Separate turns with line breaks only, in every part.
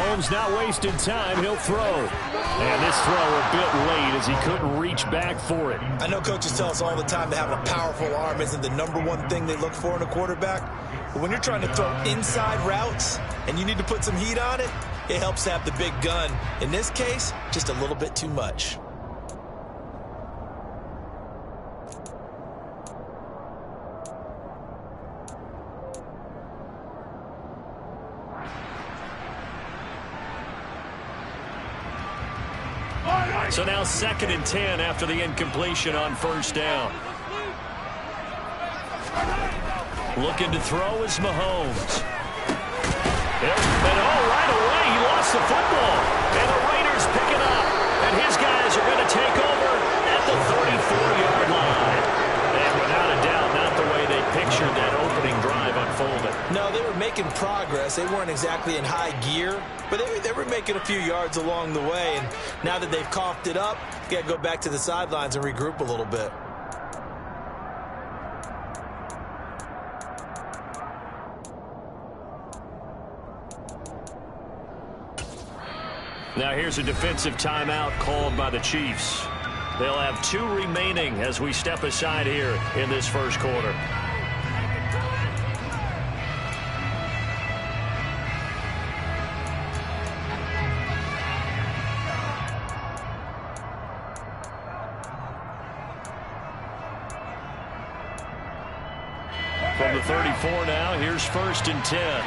Mahomes not wasting time. He'll throw. And this throw a bit late as he couldn't reach back for it.
I know coaches tell us all the time that having a powerful arm isn't the #1 thing they look for in a quarterback. But when you're trying to throw inside routes and you need to put some heat on it, it helps to have the big gun. In this case, just a little bit too much.
So now 2nd and 10 after the incompletion on 1st down. Looking to throw is Mahomes. And right away, he lost the football. And the Raiders pick it up. And his guys are going to take over at the 34-yard line. And without a doubt, not the way they pictured that opening drive unfolded.
No, they were making progress. They weren't exactly in high gear, but they were making a few yards along the way. And now that they've coughed it up, you got to go back to the sidelines and regroup a little bit.
Now here's a defensive timeout called by the Chiefs. They'll have 2 remaining as we step aside here in this first quarter. From the 34 now, here's 1st and 10.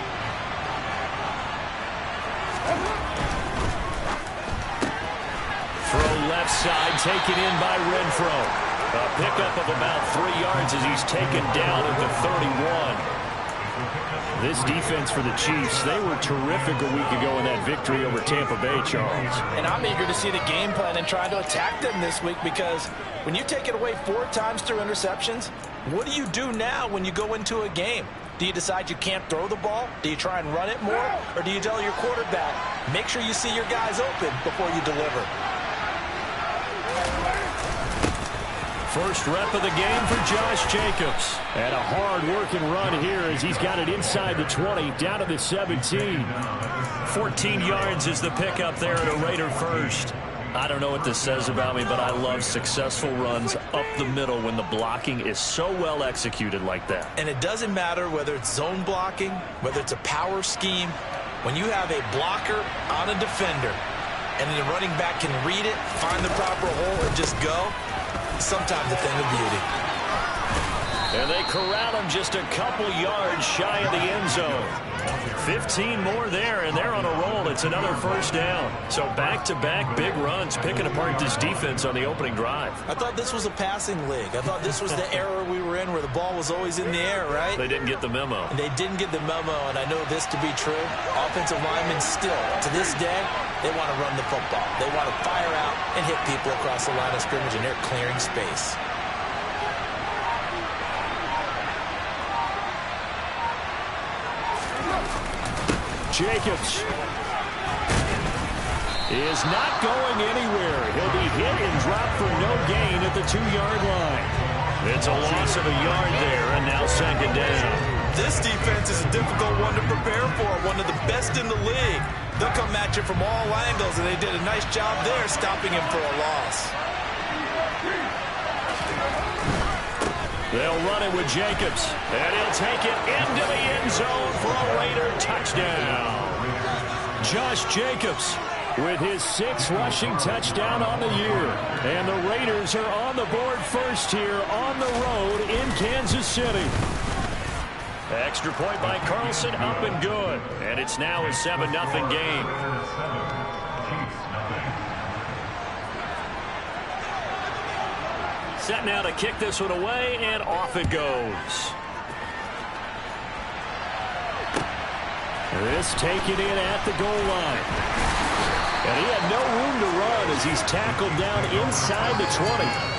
Throw left side, taken in by Renfro. A pickup of about 3 yards as he's taken down at the 31. This defense for the Chiefs, they were terrific a week ago in that victory over Tampa Bay, Charles.
And I'm eager to see the game plan and try to attack them this week, because when you take it away 4 times through interceptions, what do you do now when you go into a game? Do you decide you can't throw the ball? Do you try and run it more? Or do you tell your quarterback, make sure you see your guys open before you deliver?
First rep of the game for Josh Jacobs. And a hard-working run here as he's got it inside the 20, down to the 17. 14 yards is the pickup there at a Raider first. I don't know what this says about me, but I love successful runs up the middle when the blocking is so well executed like that.
And it doesn't matter whether it's zone blocking, whether it's a power scheme. When you have a blocker on a defender and the running back can read it, find the proper hole, and just go, sometimes a thing of beauty.
And they corral him just a couple yards shy of the end zone. 15 more there, and they're on a roll. It's another first down. So back-to-back big runs, picking apart this defense on the opening drive.
I thought this was a passing league. I thought this was the era we were in where the ball was always in the air, right?
They didn't get the memo.
And they didn't get the memo, and I know this to be true. Offensive linemen still, to this day, they want to run the football. They want to fire out and hit people across the line of scrimmage, and they're clearing space.
Jacobs is not going anywhere. He'll be hit and dropped for no gain at the 2-yard line. It's a loss of a yard there, and now 2nd down.
This defense is a difficult one to prepare for, one of the best in the league. They'll come at you from all angles, and they did a nice job there stopping him for a loss.
They'll run it with Jacobs, and he'll take it into the end zone for a Raider touchdown. Josh Jacobs with his 6th rushing touchdown on the year. And the Raiders are on the board first here on the road in Kansas City. Extra point by Carlson, up and good. And it's now a 7-0 game. Set now to kick this one away, and off it goes. This taken in at the goal line. And he had no room to run as he's tackled down inside the 20.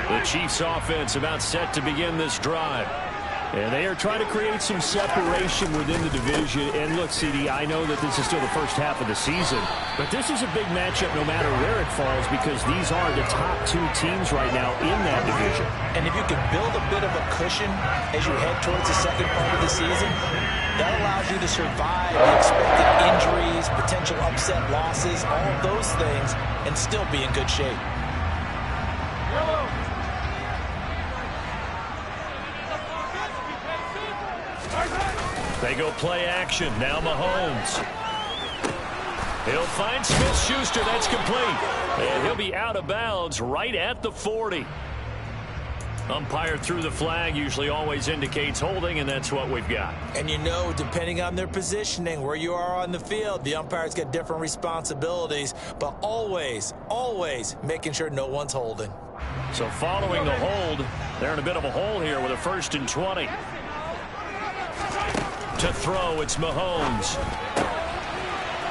The Chiefs offense about set to begin this drive. And they are trying to create some separation within the division. And look, CD, I know that this is still the first half of the season, but this is a big matchup no matter where it falls because these are the top two teams right now in that division.
And if you can build a bit of a cushion as you head towards the second part of the season, that allows you to survive the expected injuries, potential upset losses, all of those things, and still be in good shape.
They go play action. Now Mahomes. He'll find Smith-Schuster. That's complete. And he'll be out of bounds right at the 40. Umpire threw the flag. Usually always indicates holding, and that's what we've got.
And you know, depending on their positioning, where you are on the field, the umpires get different responsibilities, but always, always making sure no one's holding.
So following the hold, they're in a bit of a hole here with a 1st and 20. To throw, it's Mahomes.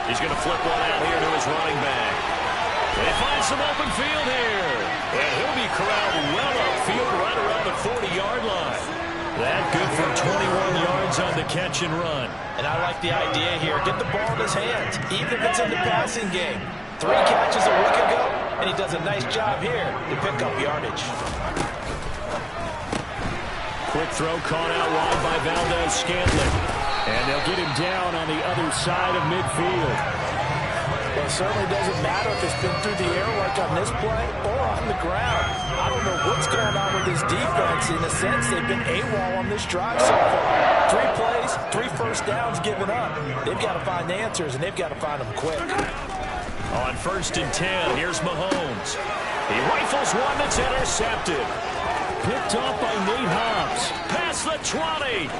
He's going to flip one out here to his running back. They find some open field here. And he'll be corralled well upfield right around the 40-yard line. That good for 21 yards on the catch and run.
And I like the idea here. Get the ball in his hands, even if it's in the passing game. 3 catches a week ago, and he does a nice job here to pick up yardage.
Quick throw caught out wide by Valdez-Scantling. And they'll get him down on the other side of midfield.
Well, it certainly doesn't matter if it's been through the air like on this play or on the ground. I don't know what's going on with this defense. In a sense, they've been AWOL on this drive so far. 3 plays, 3 first downs given up. They've got to find the answers, and they've got to find them quick.
On 1st and 10, here's Mahomes. He rifles one that's intercepted. Picked off by Nate Hobbs. Past the 20.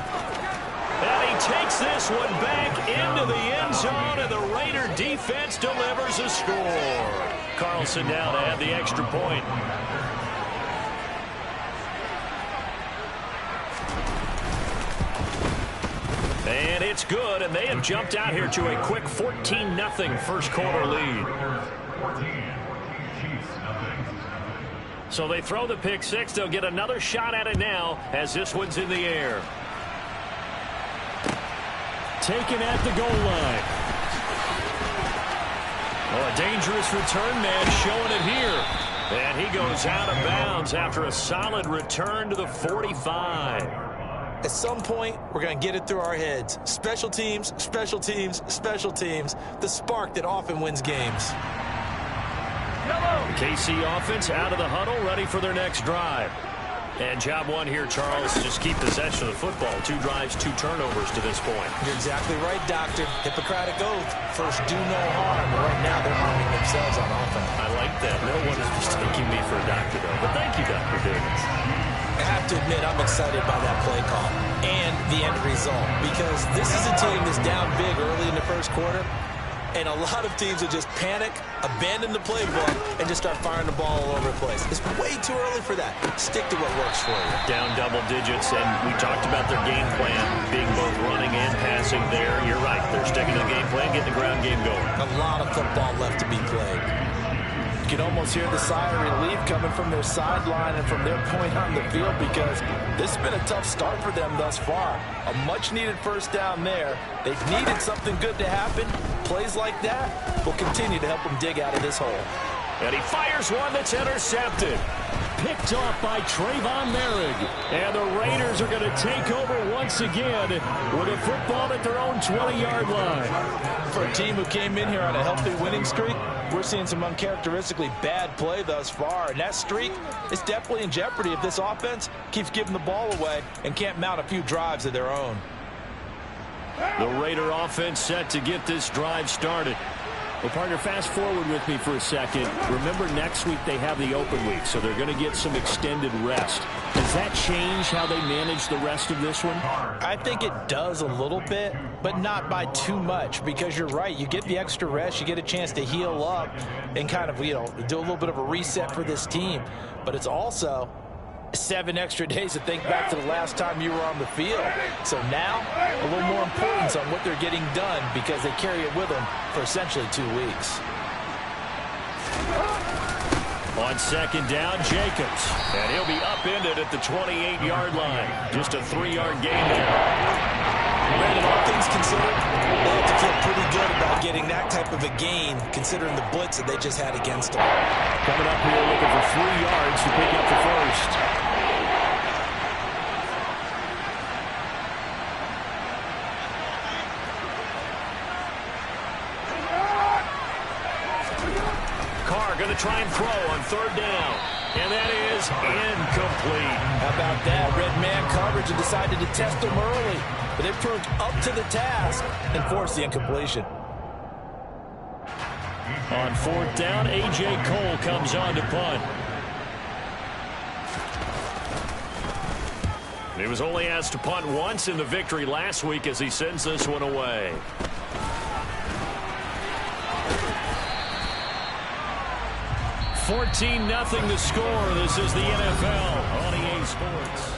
And he takes this one back into the end zone, and the Raider defense delivers a score. Carlson now to add the extra point. And it's good, and they have jumped out here to a quick 14-0 first quarter lead. So they throw the pick six. They'll get another shot at it now as this one's in the air. Taken at the goal line. Oh, a dangerous return man showing it here. And he goes out of bounds after a solid return to the 45.
At some point, we're going to get it through our heads. Special teams, special teams, special teams. The spark that often wins games.
KC offense out of the huddle, ready for their next drive. And job one here, Charles, just keep possession of the football. 2 drives, 2 turnovers to this point.
You're exactly right, Doctor. Hippocratic oath. First, do no harm. Right now, they're harming themselves on offense.
I like that. No one is mistaking me for a doctor, though. But thank you, Dr. Davis.
I have to admit, I'm excited by that play call and the end result, because this is a team that's down big early in the first quarter, and a lot of teams will just panic, abandon the playbook, and just start firing the ball all over the place. It's way too early for that. Stick to what works for you.
Down double digits, and we talked about their game plan being both running and passing there. You're right. They're sticking to the game plan, getting the ground game going.
A lot of football left to be played.
You can almost hear the sigh of relief coming from their sideline and from their point on the field, because this has been a tough start for them thus far. A much-needed first down there. They've needed something good to happen. Plays like that will continue to help them dig out of this hole.
And he fires one that's intercepted. Picked off by Trayvon Merrick. And the Raiders are going to take over once again with a football at their own 20-yard line.
For a team who came in here on a healthy winning streak, we're seeing some uncharacteristically bad play thus far. And that streak is definitely in jeopardy if this offense keeps giving the ball away and can't mount a few drives of their own.
The Raider offense set to get this drive started. Well, partner, fast forward with me for a second. Remember, next week they have the open week, so they're going to get some extended rest. Does that change how they manage the rest of this one?
I think it does a little bit, but not by too much, because you're right. You get the extra rest, you get a chance to heal up and kind of, do a little bit of a reset for this team. But it's also 7 extra days to think back to the last time you were on the field. So now, a little more importance on what they're getting done, because they carry it with them for essentially 2 weeks.
On second down, Jacobs. And he'll be upended at the 28-yard line. Just a 3-yard gain there.
Brandon, all things considered, they have to feel pretty good about getting that type of a gain, considering the blitz that they just had against them.
Coming up here looking for 3 yards to pick up the first. Carr going to try and throw on third down. And that is incomplete.
How about that? Red man coverage and decided to test them early. But they proved up to the task and forced the incompletion.
On fourth down, A.J. Cole comes on to punt. He was only asked to punt once in the victory last week as he sends this one away. $14-0 the score. This is the NFL on EA Sports.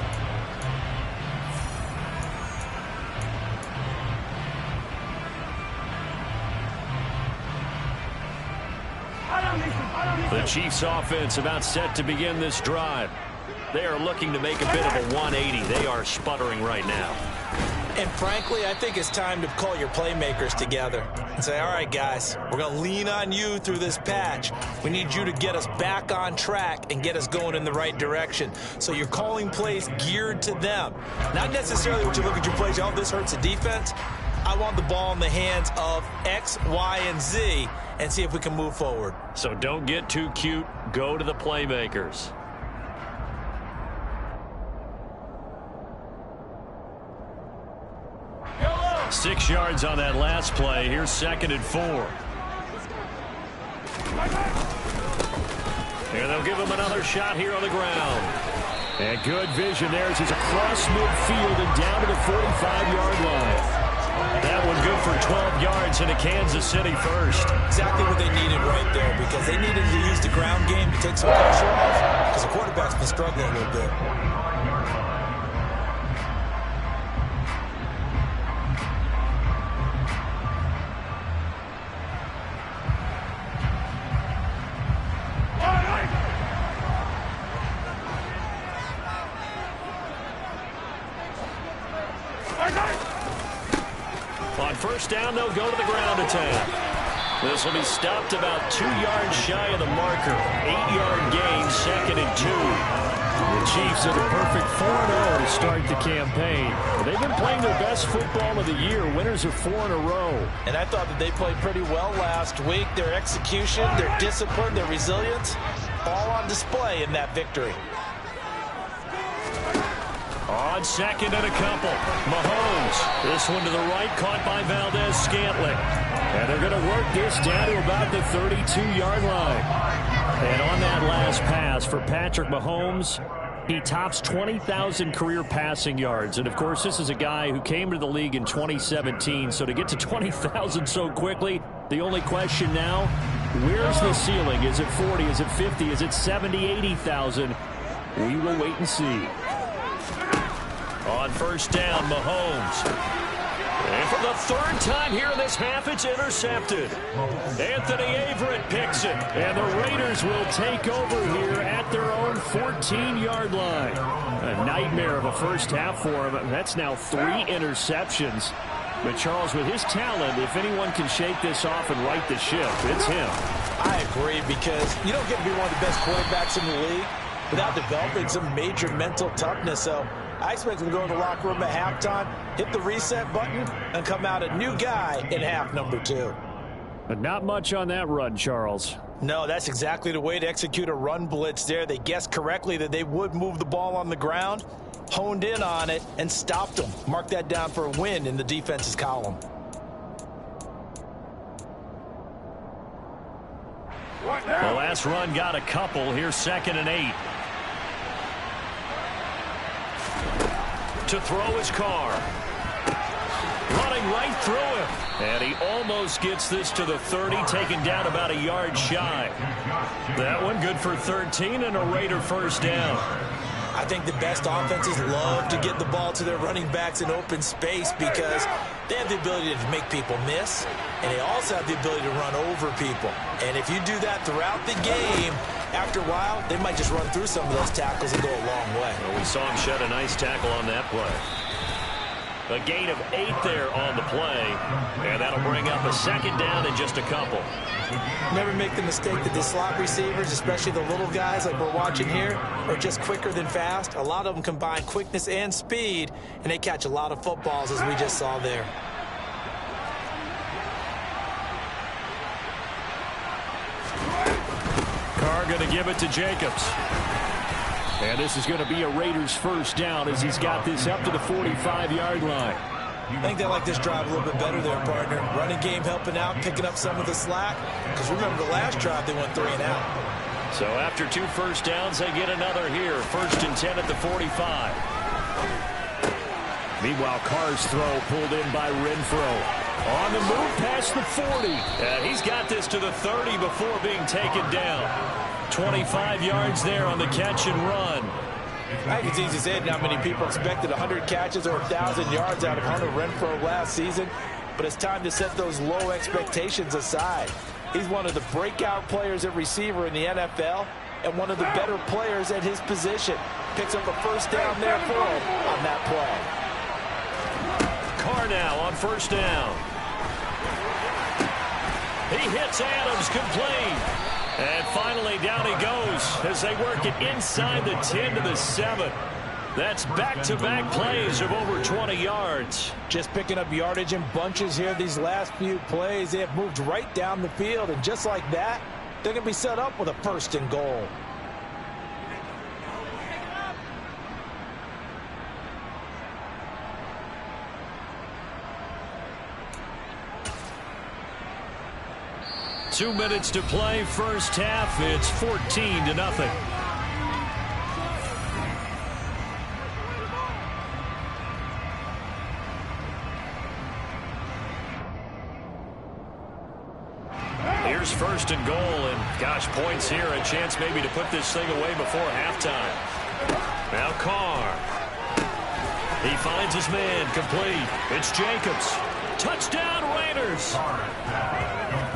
The Chiefs offense about set to begin this drive. They are looking to make a bit of a 180. They are sputtering right now.
And frankly, I think it's time to call your playmakers together and say, all right, guys, we're going to lean on you through this patch. We need you to get us back on track and get us going in the right direction. So you're calling plays geared to them. Not necessarily what you look at your plays, oh, this hurts the defense. I want the ball in the hands of X, Y, and Z and see if we can move forward.
So don't get too cute. Go to the playmakers. Hello. 6 yards on that last play. Here's 2nd and 4. And they'll give him another shot here on the ground. And good vision there as he's across midfield and down to the 45-yard line. That one good for 12 yards into Kansas City first.
Exactly what they needed right there, because they needed to use the ground game to take some pressure off, because the quarterback's been struggling a little bit.
On first down, they'll go to the ground attack. This will be stopped about 2 yards shy of the marker. 8-yard gain, 2nd and 2. The Chiefs are the perfect 4-0 to start the campaign. They've been playing their best football of the year. Winners are 4 in a row.
And I thought that they played pretty well last week. Their execution, their discipline, their resilience, all on display in that victory.
On second and a couple, Mahomes. This one to the right, caught by Valdez-Scantling. And they're going to work this down to about the 32-yard line. And on that last pass for Patrick Mahomes, he tops 20,000 career passing yards. And, of course, this is a guy who came to the league in 2017. So to get to 20,000 so quickly, the only question now, where's the ceiling? Is it 40? Is it 50? Is it 70, 80,000? We will wait and see. On first down, Mahomes. And for the 3rd time here in this half, it's intercepted. Anthony Averett picks it. And the Raiders will take over here at their own 14-yard line. A nightmare of a first half for him. That's now 3 interceptions. But Charles, with his talent, if anyone can shake this off and right the ship, it's him.
I agree, because you don't get to be one of the best quarterbacks in the league without developing some major mental toughness. So I expect him to go in the locker room at halftime, hit the reset button, and come out a new guy in half number 2.
But not much on that run, Charles.
No, that's exactly the way to execute a run blitz there. They guessed correctly that they would move the ball on the ground, honed in on it, and stopped them. Mark that down for a win in the defense's column.
The last run got a couple. Here's 2nd and 8. To throw his Carr. Running right through him. And he almost gets this to the 30, taken down about a yard shy. That one good for 13 and a Raider first down.
I think the best offenses love to get the ball to their running backs in open space because they have the ability to make people miss. and they also have the ability to run over people. And if you do that throughout the game, after a while, they might just run through some of those tackles and go a long way.
Well, we saw him shed a nice tackle on that play. A gain of 8 there on the play, and that'll bring up a second down in just a couple.
Never make the mistake that the slot receivers, especially the little guys like we're watching here, are just quicker than fast. A lot of them combine quickness and speed, and they catch a lot of footballs, as we just saw there.
Carr going to give it to Jacobs. And this is going to be a Raiders first down as he's got this up to the 45-yard line.
I think they like this drive a little bit better there, partner. Running game helping out, picking up some of the slack. Because remember, the last drive they went 3 and out.
So after 2 first downs, they get another here. 1st and 10 at the 45. Meanwhile, Carr's throw pulled in by Renfro. On the move past the 40. And he's got this to the 30 before being taken down. 25 yards there on the catch and run.
I think it's easy to say not many people expected 100 catches or 1,000 yards out of Hunter Renfro last season, but it's time to set those low expectations aside. He's one of the breakout players at receiver in the NFL and one of the better players at his position. Picks up a first down there for him on that play.
Carr now on first down. He hits Adams complete. And finally, down he goes as they work it inside the 10 to the 7. That's back-to-back plays of over 20 yards.
Just picking up yardage in bunches here these last few plays. They have moved right down the field, and just like that, they're going to be set up with a 1st and goal.
Two minutes to play, first half. It's 14-0. Here's 1st and goal, and gosh, points here. A chance maybe to put this thing away before halftime. Now Carr. He finds his man, complete. It's Jacobs. Touchdown, Raiders.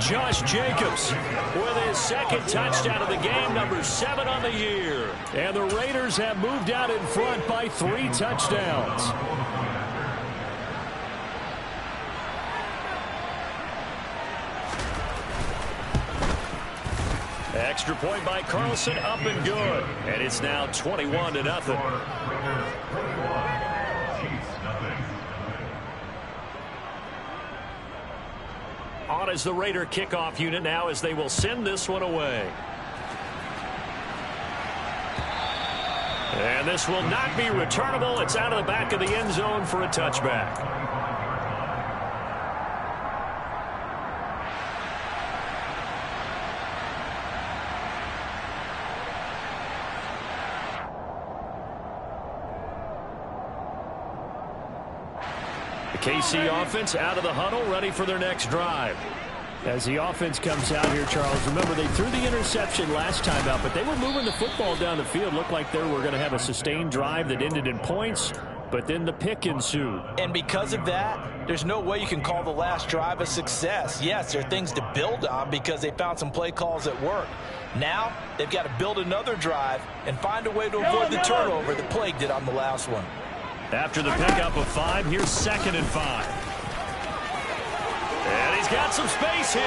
Josh Jacobs with his 2nd touchdown of the game, number 7 on the year. And the Raiders have moved out in front by 3 touchdowns. Extra point by Carlson, up and good. And it's now 21-0. On as the Raider kickoff unit now as they will send this one away. And this will not be returnable. It's out of the back of the end zone for a touchback. KC offense out of the huddle, ready for their next drive. As the offense comes out here, Charles, remember they threw the interception last time out, but they were moving the football down the field. Looked like they were going to have a sustained drive that ended in points, but then the pick ensued.
And because of that, there's no way you can call the last drive a success. Yes, there are things to build on because they found some play calls that work. Now, they've got to build another drive and find a way to avoid the turnover that plagued it on the last one.
After the pickup of 5, here's 2nd and 5. And he's got some space here.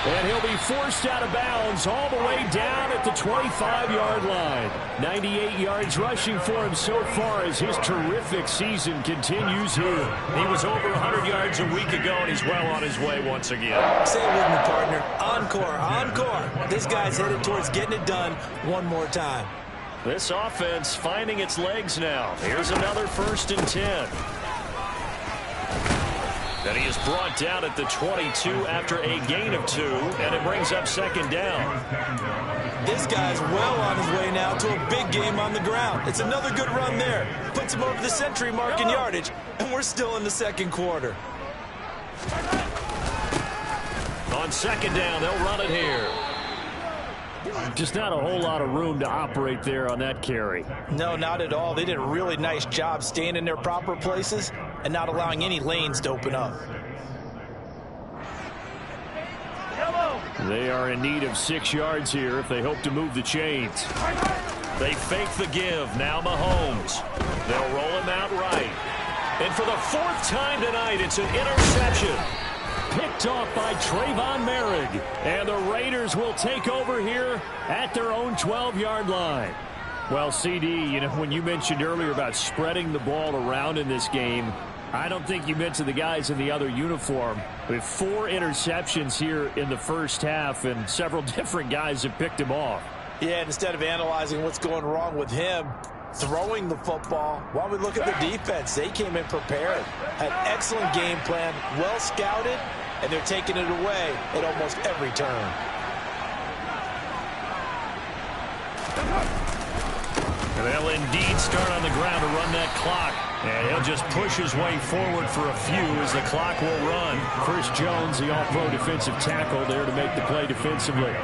And he'll be forced out of bounds all the way down at the 25-yard line. 98 yards rushing for him so far as his terrific season continues here. He was over 100 yards a week ago, and he's well on his way once again.
Say it with me, partner. Encore, encore. This guy's headed towards getting it done one more time.
This offense finding its legs now. Here's another 1st and 10. And he is brought down at the 22 after a gain of 2, and it brings up 2nd down.
This guy's well on his way now to a big game on the ground. It's another good run there. Puts him over the century mark in yardage, and we're still in the 2nd quarter.
On 2nd down, they'll run it here. Just not a whole lot of room to operate there on that carry.
No, not at all. They did a really nice job staying in their proper places and not allowing any lanes to open up.
They are in need of 6 yards here if they hope to move the chains. They fake the give. Now Mahomes. They'll roll him out right. And for the 4th time tonight, it's an interception. Picked off by Trayvon Merrick. And the Raiders will take over here at their own 12-yard line. Well, CD, you know, when you mentioned earlier about spreading the ball around in this game, I don't think you mentioned the guys in the other uniform. We have 4 interceptions here in the first half, and several different guys have picked him off.
Yeah, and instead of analyzing what's going wrong with him, throwing the football, while we look at the defense, they came in prepared, had excellent game plan, well scouted, and they're taking it away at almost every turn.
And they'll indeed start on the ground to run that clock. And he'll just push his way forward for a few as the clock will run. Chris Jones, the all-pro defensive tackle, there to make the play defensively.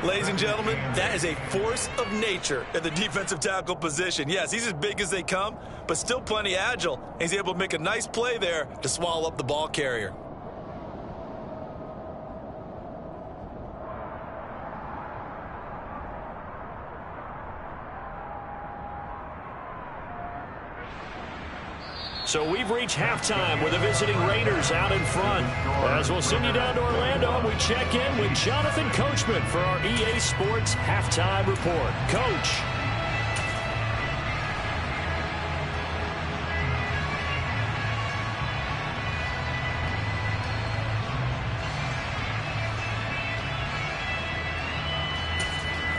Ladies and gentlemen, that is a force of nature at the defensive tackle position. Yes, he's as big as they come, but still plenty agile. He's able to make a nice play there to swallow up the ball carrier.
So we've reached halftime with the visiting Raiders out in front. As we'll send you down to Orlando, we check in with Jonathan Coachman for our EA Sports Halftime Report. Coach.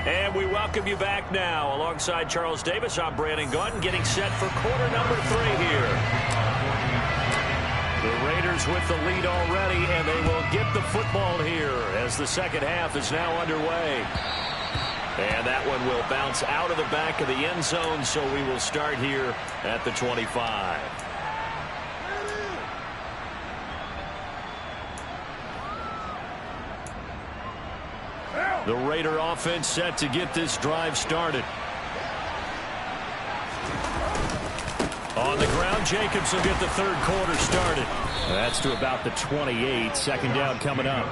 And we welcome you back now. Alongside Charles Davis, I'm Brandon Gunn, getting set for quarter number 3 here. The Raiders with the lead already, and they will get the football here as the second half is now underway. And that one will bounce out of the back of the end zone, so we will start here at the 25. The Raider offense set to get this drive started. On the ground, Jacobs will get the third quarter started. That's to about the 28. Second down coming up.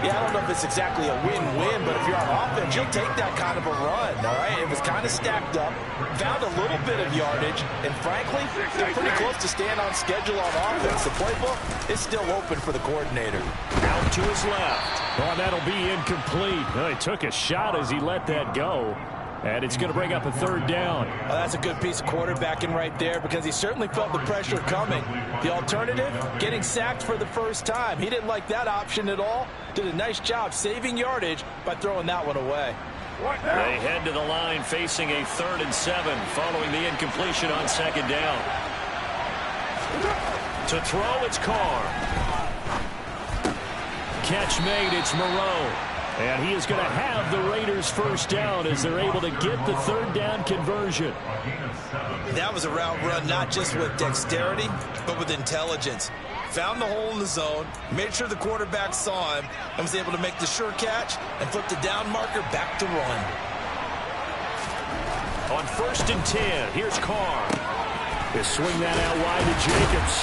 Yeah, I don't know if it's exactly a win-win, but if you're on offense, you'll take that kind of a run, all right? It was kind of stacked up, found a little bit of yardage, and frankly, they're pretty close to staying on schedule on offense. The playbook is still open for the coordinator.
Out to his left. Oh, that'll be incomplete. Well, he took a shot as he let that go. And it's going to bring up a third down.
Well, that's a good piece of quarterbacking right there because he certainly felt the pressure coming. The alternative, getting sacked for the first time. He didn't like that option at all. Did a nice job saving yardage by throwing that one away.
They head to the line facing a 3rd and 7 following the incompletion on second down. To throw, it's Carr. Catch made, it's Moreau. And he is going to have the Raiders first down as they're able to get the third down conversion.
That was a route run not just with dexterity, but with intelligence. Found the hole in the zone, made sure the quarterback saw him, and was able to make the sure catch and flip the down marker back to run.
On 1st and 10, here's Carr. They swing that out wide to Jacobs.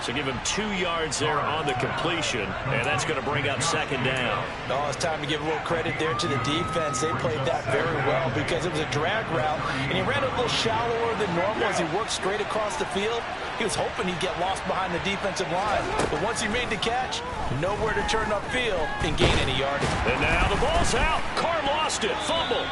So give him 2 yards there on the completion, and that's going to bring up second down.
Oh, it's time to give a little credit there to the defense. They played that very well because it was a drag route, and he ran a little shallower than normal as he worked straight across the field. He was hoping he'd get lost behind the defensive line, but once he made the catch, nowhere to turn upfield and gain any yardage.
And now the ball's out. Carr lost it. Fumble.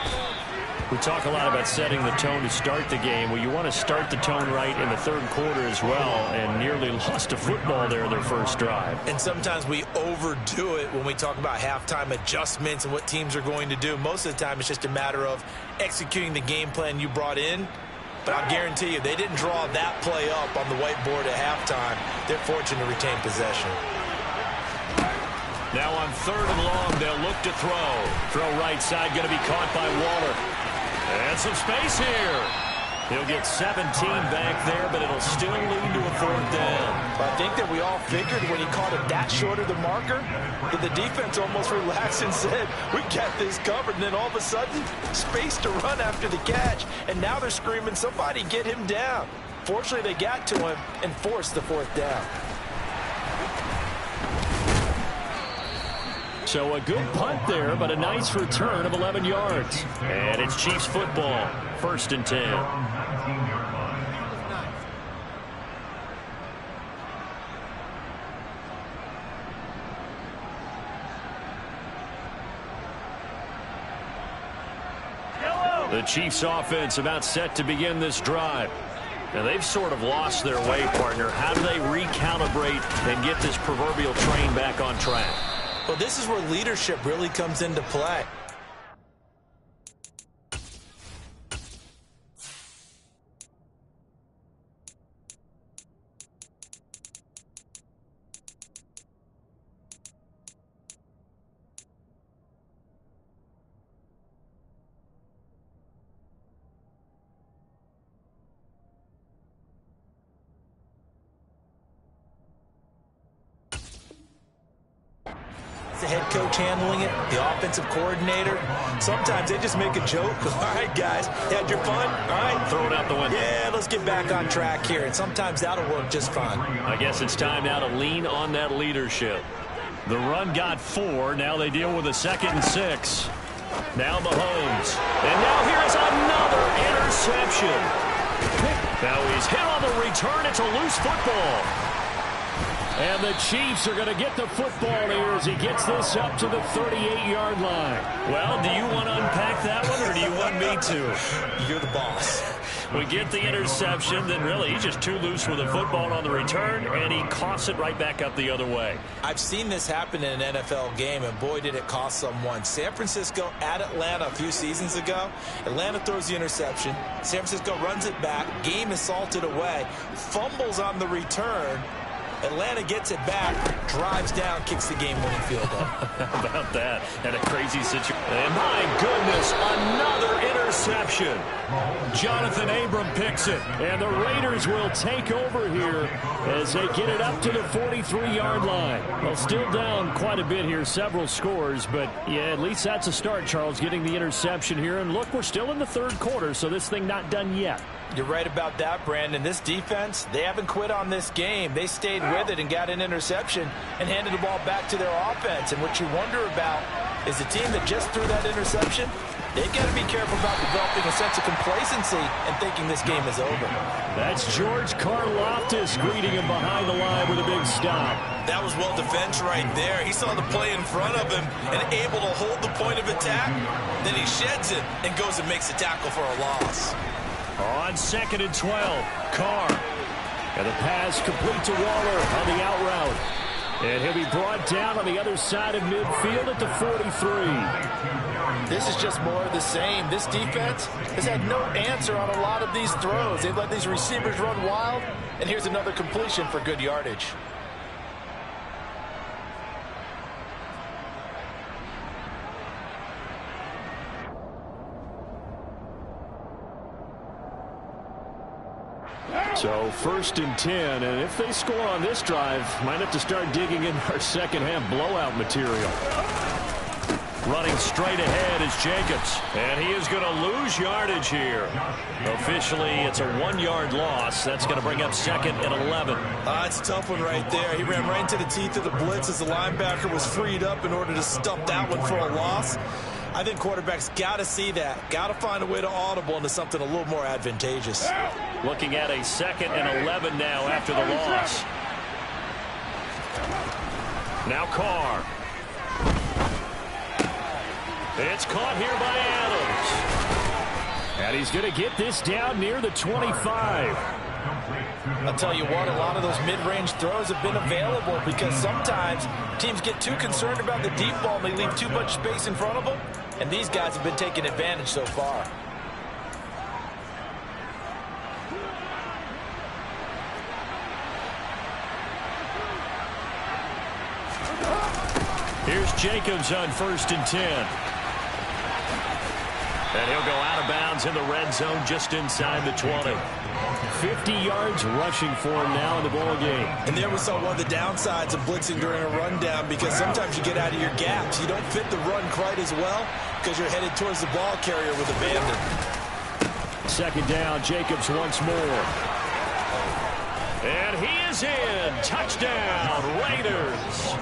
We talk a lot about setting the tone to start the game. Well, you want to start the tone right in the third quarter as well, and nearly lost a football there in their first drive.
And sometimes we overdo it when we talk about halftime adjustments and what teams are going to do. Most of the time, it's just a matter of executing the game plan you brought in. But I'll guarantee you, they didn't draw that play up on the whiteboard at halftime. They're fortunate to retain possession.
Now on 3rd and long, they'll look to throw. Throw right side, going to be caught by Waller. And some space here. He'll get 17 back there, but it'll still lead to a 4th down.
I think that we all figured when he caught it that short of the marker that the defense almost relaxed and said, we got this covered. And then all of a sudden, space to run after the catch. And now they're screaming, somebody get him down. Unfortunately, they got to him and forced the 4th down.
So a good punt there, but a nice return of 11 yards. And it's Chiefs football, 1st and 10. The Chiefs offense about set to begin this drive. Now they've sort of lost their way, partner. How do they recalibrate and get this proverbial train back on track?
Well, this is where leadership really comes into play. The head coach handling it, the offensive coordinator. Sometimes they just make a joke. All right, guys, had your fun? All right.
Throw it out the window.
Yeah, let's get back on track here. And sometimes that'll work just fine.
I guess it's time now to lean on that leadership. The run got 4. Now they deal with a 2nd and 6. Now Mahomes. And now here's another interception. Now he's hit on the return. It's a loose football. And the Chiefs are going to get the football here as he gets this up to the 38-yard line. Well, do you want to unpack that one, or do you want me to?
You're the boss.
We get the interception, then really he's just too loose with the football on the return, and he coughs it right back up the other way.
I've seen this happen in an NFL game, and boy, did it cost someone. San Francisco at Atlanta a few seasons ago. Atlanta throws the interception. San Francisco runs it back. Game is salted away. Fumbles on the return. Atlanta gets it back, drives down, kicks the game-winning field goal.
How about that? And a crazy situation. And my goodness, another interception. Jonathan Abram picks it, and the Raiders will take over here as they get it up to the 43-yard line. Well, still down quite a bit here, several scores, but yeah, at least that's a start, Charles, getting the interception here. And look, we're still in the 3rd quarter, so this thing not done yet.
You're right about that, Brandon. This defense, they haven't quit on this game. They stayed with it and got an interception and handed the ball back to their offense. And what you wonder about is the team that just threw that interception, they've got to be careful about developing a sense of complacency and thinking this game is over.
That's George Karlaftis greeting him behind the line with a big stop.
That was well defense right there. He saw the play in front of him and able to hold the point of attack. Then he sheds it and goes and makes a tackle for a loss.
On 2nd and 12, Carr. And the pass complete to Waller on the out route. And he'll be brought down on the other side of midfield at the 43.
This is just more of the same. This defense has had no answer on a lot of these throws. They've let these receivers run wild. And here's another completion for good yardage.
So 1st and 10, and if they score on this drive, might have to start digging in our second half blowout material. Running straight ahead is Jacobs, and he is going to lose yardage here. Officially, it's a 1-yard loss. That's going to bring up 2nd and 11.
It's a tough one right there. He ran right into the teeth of the blitz as the linebacker was freed up in order to stuff that one for a loss. I think quarterbacks got to see that. Got to find a way to audible into something a little more advantageous.
Looking at a 2nd and 11 now after the loss. Now Carr. It's caught here by Adams. And he's going to get this down near the 25.
I'll tell you what, a lot of those mid-range throws have been available because sometimes teams get too concerned about the deep ball and they leave too much space in front of them. And these guys have been taking advantage so far.
Here's Jacobs on 1st and 10. And he'll go out of bounds in the red zone just inside the 20. 50 yards rushing for him now in the ball game.
And there we saw one of the downsides of blitzing during a rundown because sometimes you get out of your gaps. You don't fit the run quite as well because you're headed towards the ball carrier with abandon.
2nd down, Jacobs once more. And he is in. Touchdown, Raiders.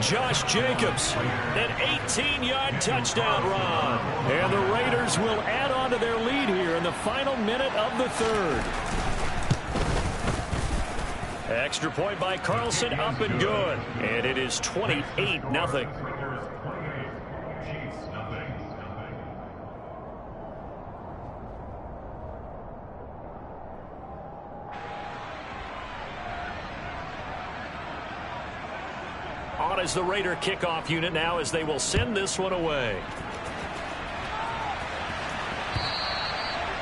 Josh Jacobs, an 18-yard touchdown run. And the Raiders will add on to their lead here in the final minute of the third. Extra point by Carlson, up and good. And it is 28-0. On is the Raider kickoff unit now as they will send this one away.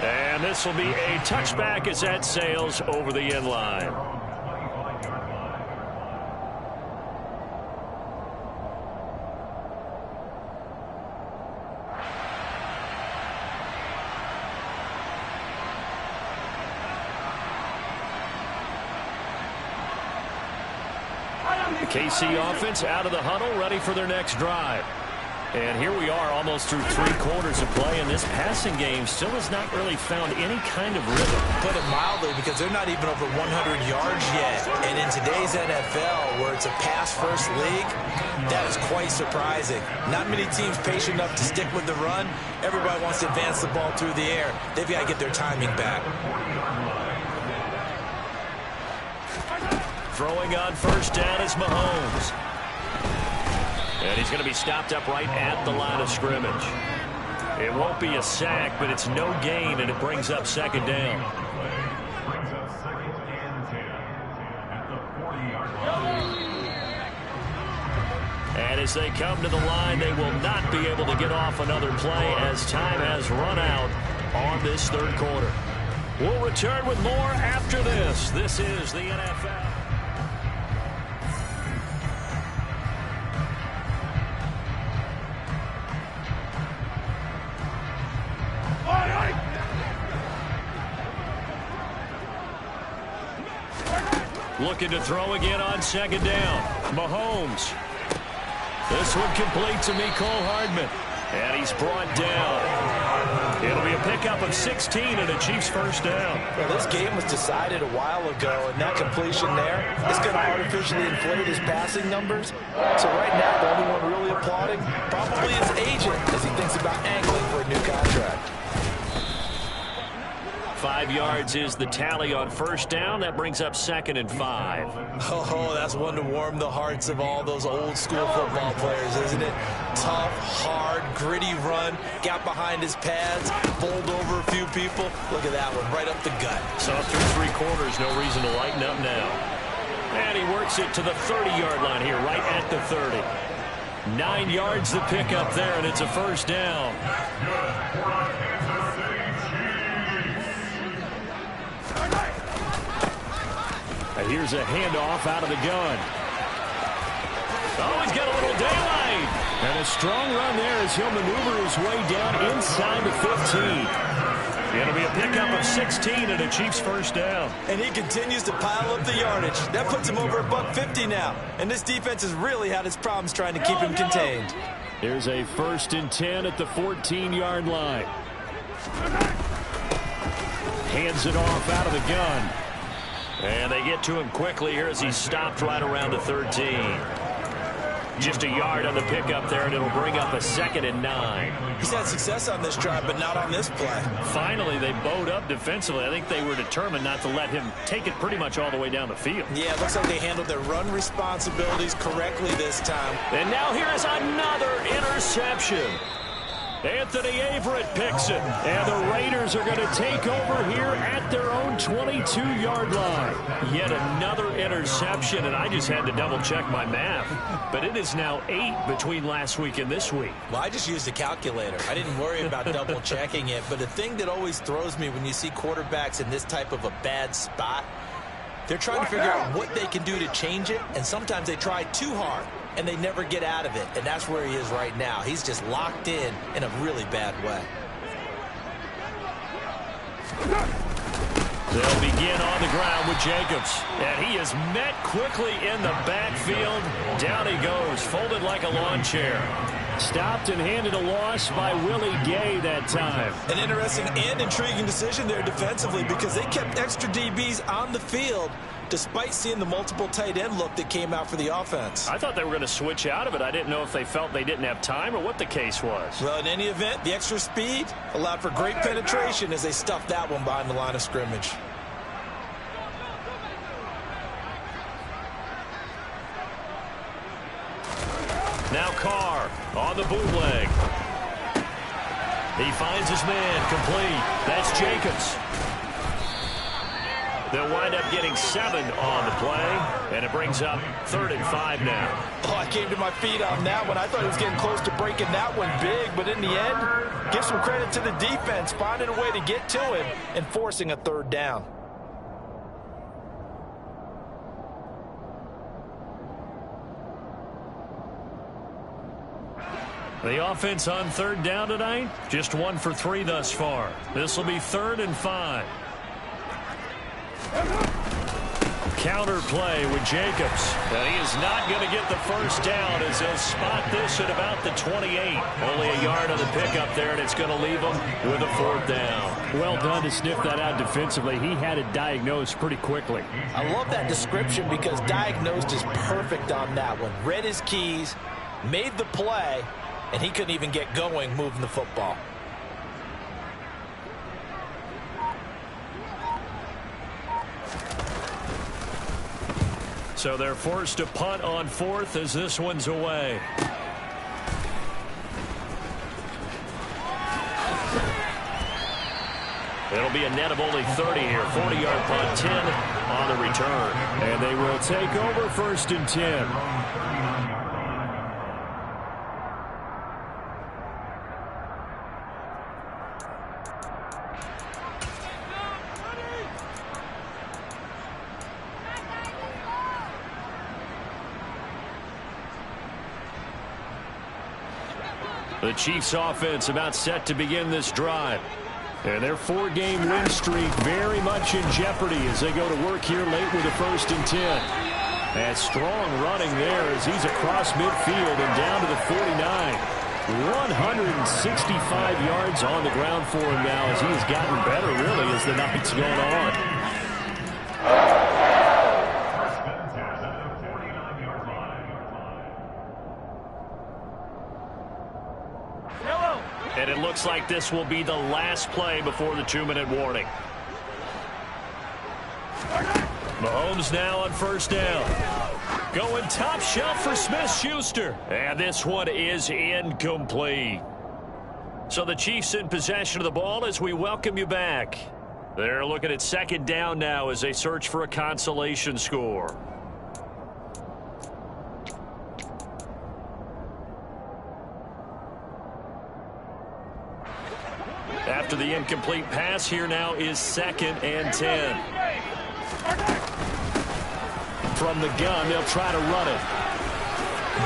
And this will be a touchback as that sails over the end line. KC offense out of the huddle, ready for their next drive. And here we are almost through 3 quarters of play, and this passing game still has not really found any kind of rhythm.
Put it mildly, because they're not even over 100 yards yet. And in today's NFL, where it's a pass-first league, that is quite surprising. Not many teams patient enough to stick with the run. Everybody wants to advance the ball through the air. They've got to get their timing back.
Throwing on first down is Mahomes. And he's going to be stopped up right at the line of scrimmage. It won't be a sack, but it's no gain, and it brings up second down. And as they come to the line, they will not be able to get off another play as time has run out on this third quarter. We'll return with more after this. This is the NFL. Looking to throw again on second down. Mahomes. This one complete to Mecole Hardman. And he's brought down. It'll be a pickup of 16 and a Chiefs first down.
Well, this game was decided a while ago, and that completion there is going to artificially inflate his passing numbers. So right now, the only one really applauding probably his agent as he thinks about angling for a new contract.
5 yards is the tally on first down. That brings up 2nd and 5.
Oh, that's one to warm the hearts of all those old school football players, isn't it? Tough, hard, gritty run. Got behind his pads, bowled over a few people. Look at that one, right up the gut.
So through 3 quarters, no reason to lighten up now. And he works it to the 30-yard line here, right at the 30. 9 yards the pickup there, and it's a first down. And here's a handoff out of the gun. Oh, he's got a little daylight. And a strong run there as he'll maneuver his way down inside the 15. It'll be a pickup of 16 and a Chiefs first down.
And he continues to pile up the yardage. That puts him over $150 now. And this defense has really had its problems trying to keep him contained.
Here's a 1st and 10 at the 14-yard line. Hands it off out of the gun. And they get to him quickly here as he's stopped right around the 13. Just a yard on the pickup there, and it'll bring up a 2nd and 9.
He's had success on this drive, but not on this play.
Finally, they bowed up defensively. I think they were determined not to let him take it pretty much all the way down the field.
Yeah, it looks like they handled their run responsibilities correctly this time.
And now here is another interception. Anthony Averett picks it, and the Raiders are going to take over here at their own 22-yard line. Yet another interception, and I just had to double-check my math. But it is now 8 between last week and this week.
Well, I just used a calculator. I didn't worry about double-checking it. But the thing that always throws me when you see quarterbacks in this type of a bad spot, they're trying to figure out what they can do to change it, and sometimes they try too hard. And they never get out of it, and that's where he is right now. He's just locked in a really bad way.
They'll begin on the ground with Jacobs, and he is met quickly in the backfield. Down he goes, folded like a lawn chair. Stopped and handed a loss by Willie Gay that time.
An interesting and intriguing decision there defensively because they kept extra DBs on the field. despite seeing the multiple tight end look that came out for the offense.
I thought they were going to switch out of it. I didn't know if they felt they didn't have time or what the case was.
Well, in any event, the extra speed allowed for great penetration as they stuffed that one behind the line of scrimmage.
Now Carr on the bootleg. He finds his man, complete. That's Jacobs. They'll wind up getting 7 on the play, and it brings up 3rd and 5 now.
Oh, I came to my feet on that one. I thought he was getting close to breaking that one big, but in the end, give some credit to the defense, finding a way to get to him and forcing a 3rd down.
The offense on 3rd down tonight, just 1 for 3 thus far. This will be 3rd and 5. Counter play with Jacobs. And he is not going to get the first down as they'll spot this at about the 28. Only a yard on the pickup there, and it's going to leave them with a 4th down.
Well done to sniff that out defensively. He had it diagnosed pretty quickly.
I love that description because diagnosed is perfect on that one. Read his keys, made the play, and he couldn't even get going moving the football.
So they're forced to punt on 4th as this one's away. It'll be a net of only 30 here. 40-yard punt, 10 on the return. And they will take over 1st and 10. The Chiefs offense about set to begin this drive. And their 4-game win streak very much in jeopardy as they go to work here late with a 1st and 10. And strong running there as he's across midfield and down to the 49. 165 yards on the ground for him now as he's gotten better really as the night's gone on. And it looks like this will be the last play before the 2-minute warning. Mahomes now on 1st down. Going top shelf for Smith-Schuster. And this one is incomplete. So the Chiefs in possession of the ball as we welcome you back. They're looking at 2nd down now as they search for a consolation score. After the incomplete pass, here now is 2nd and 10. From the gun, they'll try to run it.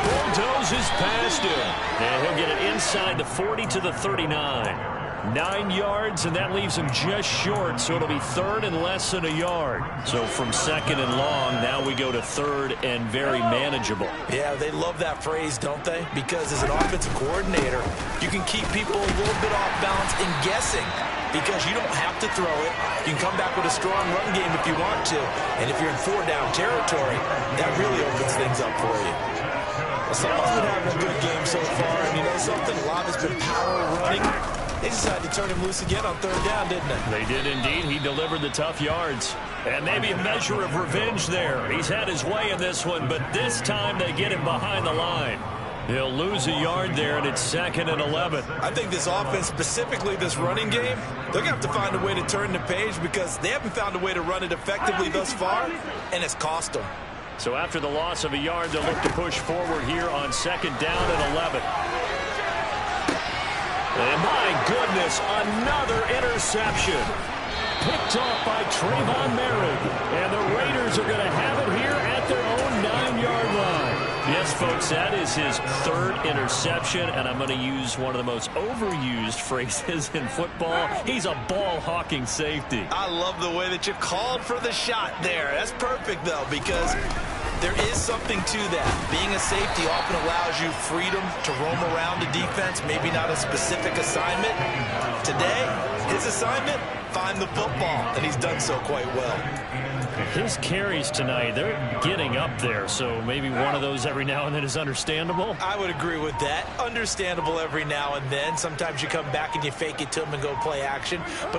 Bulldozes past him. And he'll get it inside the 40 to the 39. 9 yards, and that leaves him just short, so it'll be 3rd and less than a yard. So from 2nd and long, now we go to 3rd and very manageable.
Yeah, they love that phrase, don't they? Because as an offensive coordinator, you can keep people a little bit off balance and guessing because you don't have to throw it. You can come back with a strong run game if you want to. And if you're in 4-down territory, that really opens things up for you. Well, someone's been having a good game so far, and you know something? A lot has been power running. They decided to turn him loose again on 3rd down, didn't they?
They did indeed. He delivered the tough yards. And maybe a measure of revenge there. He's had his way in this one, but this time they get him behind the line. He'll lose a yard there, and it's 2nd and 11.
I think this offense, specifically this running game, they're going to have to find a way to turn the page because they haven't found a way to run it effectively thus far, and it's cost them.
So after the loss of a yard, they'll look to push forward here on 2nd down and 11. And my goodness, another interception. Picked off by Trayvon Merritt. And the Raiders are going to have it here at their own 9-yard line. Yes, folks, that is his 3rd interception, and I'm going to use one of the most overused phrases in football. He's a ball-hawking safety.
I love the way that you called for the shot there. That's perfect, though, because There is something to that. Being a safety often allows you freedom to roam around the defense, maybe not a specific assignment. Today, his assignment, find the football, and he's done so quite well.
His carries tonight, they're getting up there, so maybe one of those every now and then is understandable.
I would agree with that. Understandable every now and then. Sometimes you come back and you fake it to him and go play action. But